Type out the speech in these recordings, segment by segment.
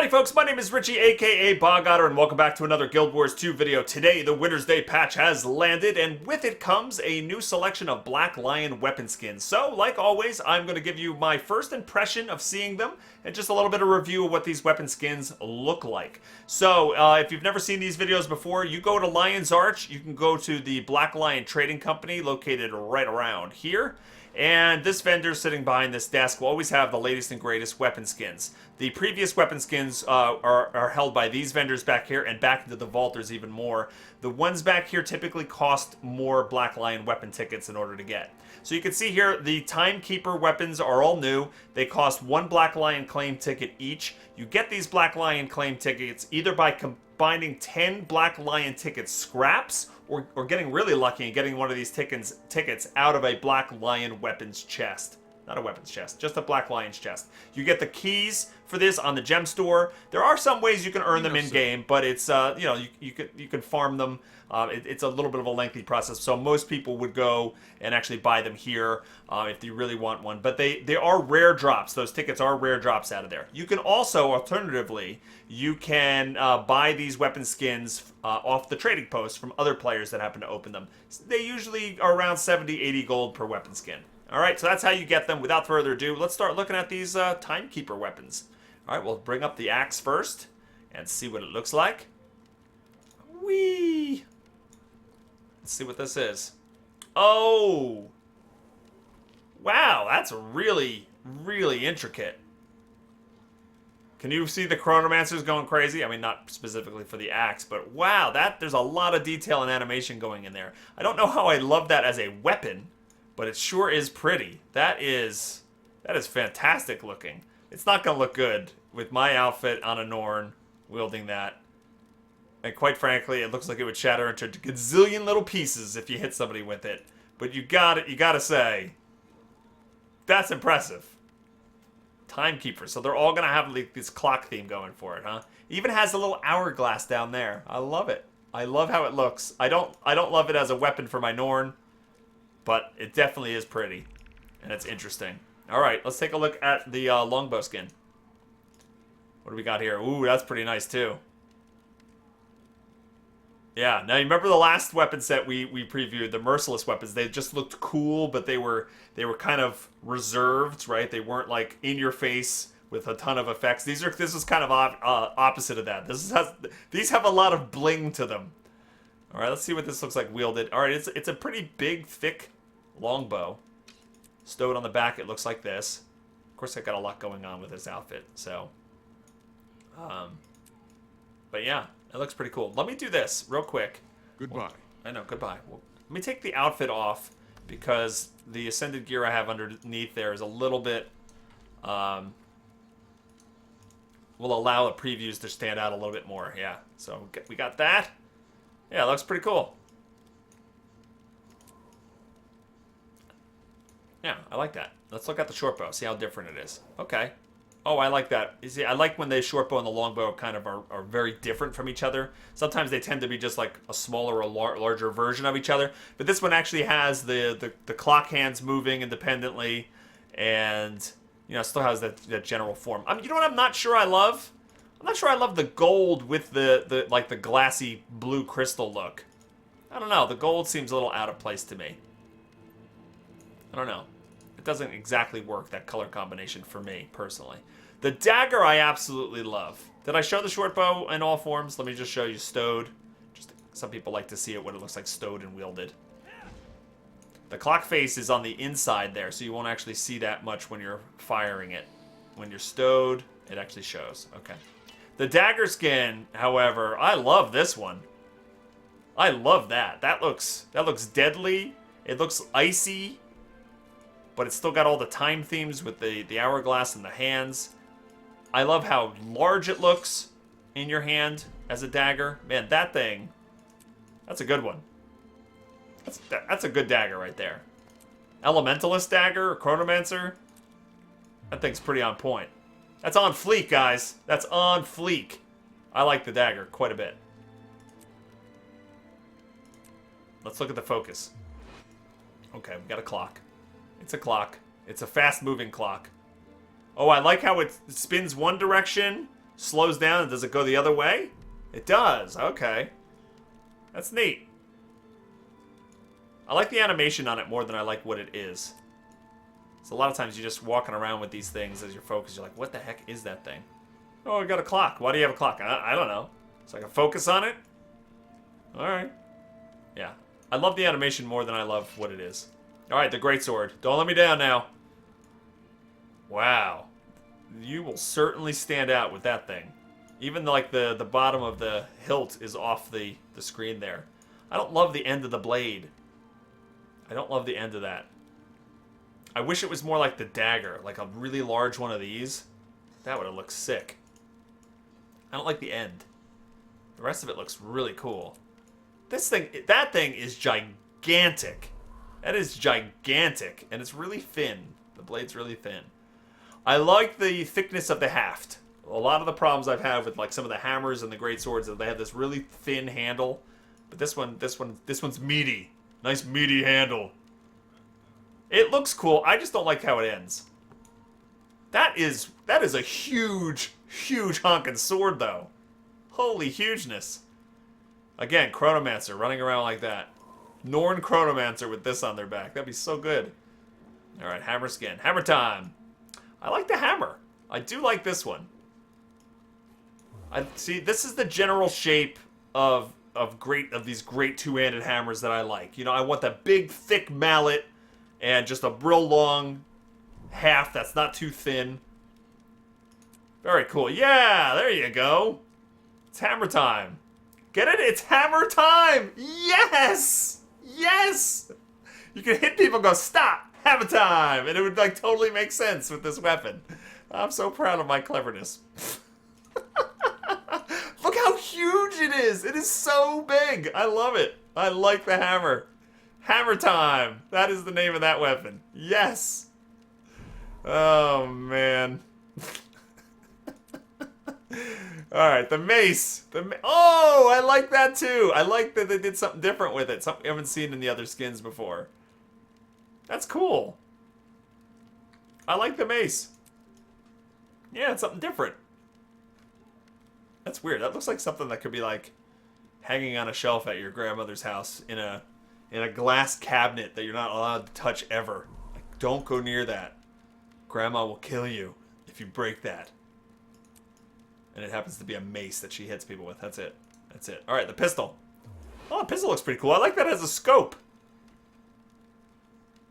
Howdy folks, my name is Richie aka Otter, and welcome back to another Guild Wars 2 video. Today, the Winter's Day patch has landed, and with it comes a new selection of Black Lion weapon skins. So, like always, I'm going to give you my first impression of seeing them, and just a little bit of review of what these weapon skins look like. So, if you've never seen these videos before, you go to Lion's Arch, you can go to the Black Lion Trading Company, located right around here. And this vendor sitting behind this desk will always have the latest and greatest weapon skins. The previous weapon skins are held by these vendors back here, and back into the vault there's even more. The ones back here typically cost more Black Lion weapon tickets in order to get. So you can see here the Timekeeper weapons are all new. They cost 1 Black Lion claim ticket each. You get these Black Lion claim tickets either by combining 10 Black Lion ticket scraps, or getting really lucky and getting one of these tickets out of a Black Lion weapons chest. Not a weapons chest, just a Black Lion's chest. You get the keys for this on the gem store. There are some ways you can earn them in game, but it's you can farm them. It's a little bit of a lengthy process, so most people would go and actually buy them here if they really want one. But they are rare drops. Those tickets are rare drops out of there. You can also, alternatively, you can buy these weapon skins off the trading post from other players that happen to open them. They usually are around 70, 80 gold per weapon skin. Alright, so that's how you get them. Without further ado, let's start looking at these Timekeeper weapons. Alright, we'll bring up the axe first and see what it looks like. Whee! Let's see what this is. Oh! Wow, that's really, really intricate. Can you see the Chronomancers going crazy? I mean, not specifically for the axe, but wow, there's a lot of detail and animation going in there. I don't know how I love that as a weapon, but it sure is pretty. That is fantastic looking. It's not going to look good with my outfit on a Norn wielding that. And quite frankly, it looks like it would shatter into a gazillion little pieces if you hit somebody with it. But you gotta say, that's impressive. Timekeeper. So they're all going to have like this clock theme going for it, huh? Even has a little hourglass down there. I love it. I love how it looks. I don't love it as a weapon for my Norn, but it definitely is pretty, and it's interesting. All right, let's take a look at the longbow skin. What do we got here? Ooh, that's pretty nice too. Yeah, now you remember the last weapon set we previewed, the merciless weapons. They just looked cool, but they were kind of reserved, right? They weren't like in your face with a ton of effects. This is kind of opposite of that. These have a lot of bling to them. All right, let's see what this looks like wielded. All right, it's a pretty big, thick longbow. Stowed on the back, it looks like this. Of course, I've got a lot going on with this outfit, so. But yeah, it looks pretty cool. Let me do this real quick. Goodbye. I know, goodbye. Well, let me take the outfit off because the ascended gear I have underneath there is a little bit, will allow the previews to stand out a little bit more. Yeah, so we got that. Yeah, it looks pretty cool. Yeah, I like that. Let's look at the short bow, see how different it is. Okay. Oh, I like that. You see, I like when the short bow and the long bow kind of are very different from each other. Sometimes they tend to be just like a smaller or larger version of each other. But this one actually has the clock hands moving independently, and you know, still has that general form. You know what I'm not sure I love? I'm not sure I love the gold with the like the glassy blue crystal look. I don't know. The gold seems a little out of place to me. I don't know. It doesn't exactly work, that color combination, for me, personally. The dagger I absolutely love. Did I show the short bow in all forms? Let me just show you stowed. Just some people like to see it when it looks like stowed and wielded. The clock face is on the inside there, so you won't actually see that much when you're firing it. When you're stowed, it actually shows. Okay. The dagger skin, however, I love this one. I love that. That looks deadly. It looks icy, but it's still got all the time themes with the hourglass and the hands. I love how large it looks in your hand as a dagger. Man, that thing, that's a good one. That's a good dagger right there. Elementalist dagger or Chronomancer, that thing's pretty on point. That's on fleek, guys. That's on fleek. I like the dagger quite a bit. Let's look at the focus. Okay, we got a clock. It's a clock. It's a fast-moving clock. Oh, I like how it spins one direction, slows down, and does it go the other way? It does. Okay. That's neat. I like the animation on it more than I like what it is. So a lot of times you're just walking around with these things as your focus. You're like, what the heck is that thing? Oh, I got a clock. Why do you have a clock? I don't know. So I can focus on it? Alright. Yeah. I love the animation more than I love what it is. Alright, the greatsword. Don't let me down now. Wow. You will certainly stand out with that thing. Even like the bottom of the hilt is off the screen there. I don't love the end of the blade. I don't love the end of that. I wish it was more like the dagger, like a really large one of these. That would have looked sick. I don't like the end. The rest of it looks really cool. This thing, that thing is gigantic. That is gigantic, and it's really thin. The blade's really thin. I like the thickness of the haft. A lot of the problems I've had with like some of the hammers and the greatswords is they have this really thin handle, but this one's meaty. Nice meaty handle. It looks cool. I just don't like how it ends. That is a huge honking sword, though. Holy hugeness. Again, Chronomancer running around like that. Norn Chronomancer with this on their back. That'd be so good. Alright, hammer skin. Hammer time. I like the hammer. I do like this one. See, this is the general shape of these great two-handed hammers that I like. You know, I want that big, thick mallet and just a real long haft that's not too thin. Very cool. Yeah, there you go. It's hammer time. Get it? It's hammer time! Yes! Yes! You can hit people and go, stop! Hammer time! And it would like totally make sense with this weapon. I'm so proud of my cleverness. Look how huge it is! It is so big! I love it. I like the hammer. Hammer time! That is the name of that weapon. Yes! Oh, man. Alright, the mace. Oh, I like that too. I like that they did something different with it. Something I haven't seen in the other skins before. That's cool. I like the mace. Yeah, it's something different. That's weird. That looks like something that could be like hanging on a shelf at your grandmother's house in a glass cabinet that you're not allowed to touch ever. Like, don't go near that. Grandma will kill you if you break that. And it happens to be a mace that she hits people with. That's it. That's it. Alright, the pistol. Oh, the pistol looks pretty cool. I like that as a scope.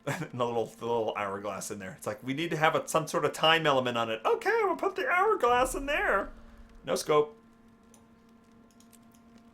And the little hourglass in there. It's like, we need to have some sort of time element on it. Okay, we'll put the hourglass in there. No scope.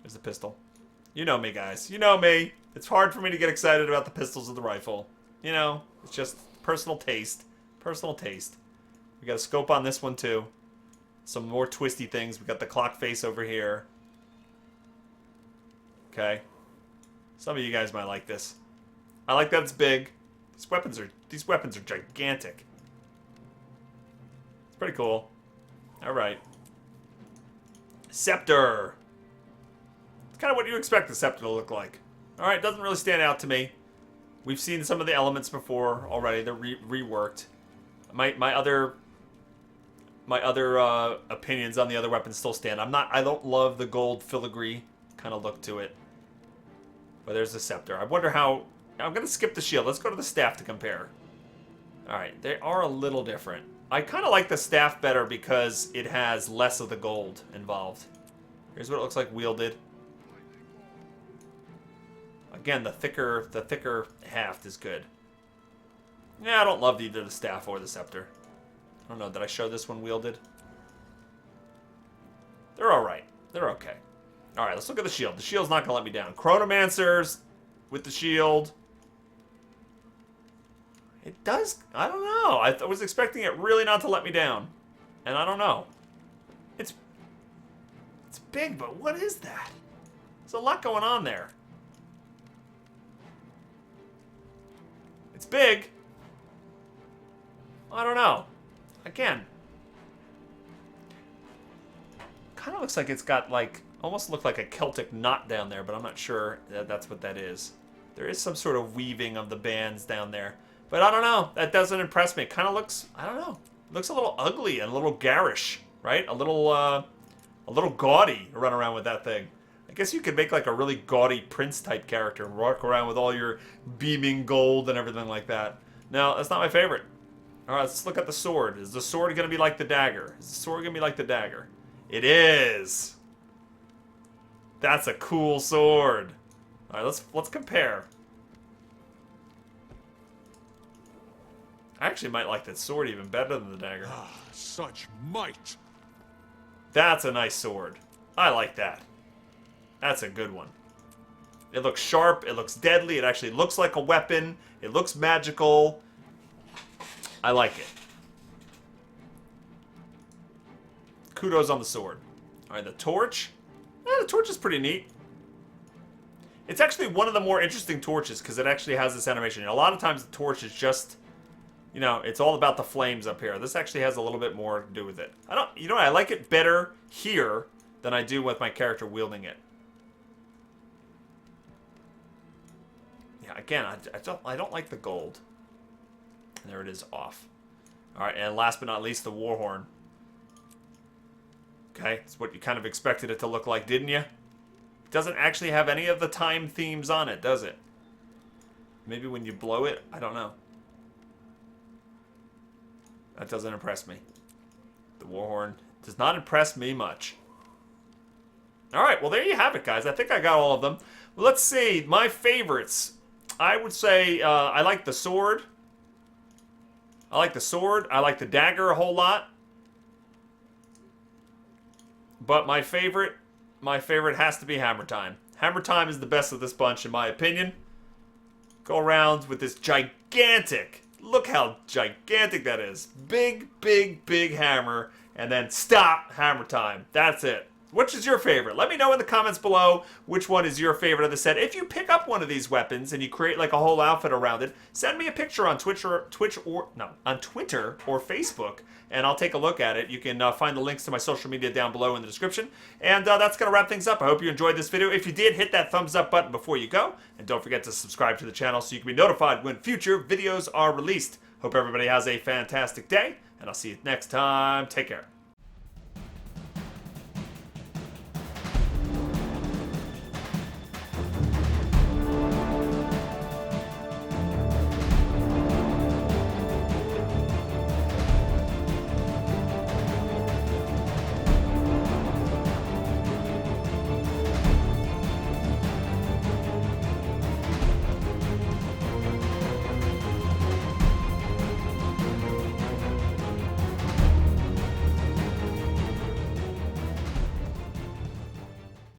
There's the pistol. You know me, guys. You know me. It's hard for me to get excited about the pistols of the rifle. You know, it's just personal taste. Personal taste. We got a scope on this one, too. Some more twisty things. We got the clock face over here. Okay. Some of you guys might like this. I like that it's big. These weapons are gigantic. It's pretty cool. Alright. Scepter. It's kind of what you expect the scepter to look like. Alright, doesn't really stand out to me. We've seen some of the elements before already. They're reworked. My other opinions on the other weapons still stand. I don't love the gold filigree kind of look to it. But there's the scepter. I wonder how... I'm going to skip the shield. Let's go to the staff to compare. Alright, they are a little different. I kind of like the staff better because it has less of the gold involved. Here's what it looks like wielded. Again, the thicker haft is good. Yeah, I don't love either the staff or the scepter. I don't know, did I show this one wielded? They're alright. They're okay. Alright, let's look at the shield. The shield's not going to let me down. Chronomancers with the shield. It does... I don't know. I was expecting it really not to let me down. And I don't know. It's big, but what is that? There's a lot going on there. It's big. I don't know. Again. Kind of looks like it's got like... Almost looked like a Celtic knot down there, but I'm not sure that that's what that is. There is some sort of weaving of the bands down there. But I don't know. That doesn't impress me. It kind of looks... I don't know. It looks a little ugly and a little garish. right? A little gaudy to run around with that thing. I guess you could make like a really gaudy prince type character and walk around with all your beaming gold and everything like that. No, that's not my favorite. All right, let's look at the sword. Is the sword going to be like the dagger? Is the sword going to be like the dagger? It is. That's a cool sword. All right, let's compare. I actually might like that sword even better than the dagger. Ah, such might. That's a nice sword. I like that. That's a good one. It looks sharp. It looks deadly. It actually looks like a weapon. It looks magical. I like it. Kudos on the sword. All right, the torch. The torch is pretty neat. It's actually one of the more interesting torches because it actually has this animation. You know, a lot of times the torch is just, you know, it's all about the flames up here. This actually has a little bit more to do with it. You know what? I like it better here than I do with my character wielding it. Yeah, again, I don't like the gold. And there it is, off. All right, and last but not least, the war horn. Okay, it's what you kind of expected it to look like, didn't you? It doesn't actually have any of the time themes on it, does it? Maybe when you blow it? I don't know. That doesn't impress me. The war horn does not impress me much. All right, well, there you have it, guys. I think I got all of them. Well, let's see. My favorites. I would say I like the sword. I like the sword. I like the dagger a whole lot. But my favorite has to be Hammer Time. Hammer Time is the best of this bunch, in my opinion. Go around with this gigantic, look how gigantic that is. Big, big, big hammer. And then stop, Hammer Time. That's it. Which is your favorite? Let me know in the comments below which one is your favorite of the set. If you pick up one of these weapons and you create like a whole outfit around it, send me a picture on Twitter or Facebook, and I'll take a look at it. You can find the links to my social media down below in the description. And that's going to wrap things up. I hope you enjoyed this video. If you did, hit that thumbs up button before you go. And don't forget to subscribe to the channel so you can be notified when future videos are released. Hope everybody has a fantastic day, and I'll see you next time. Take care.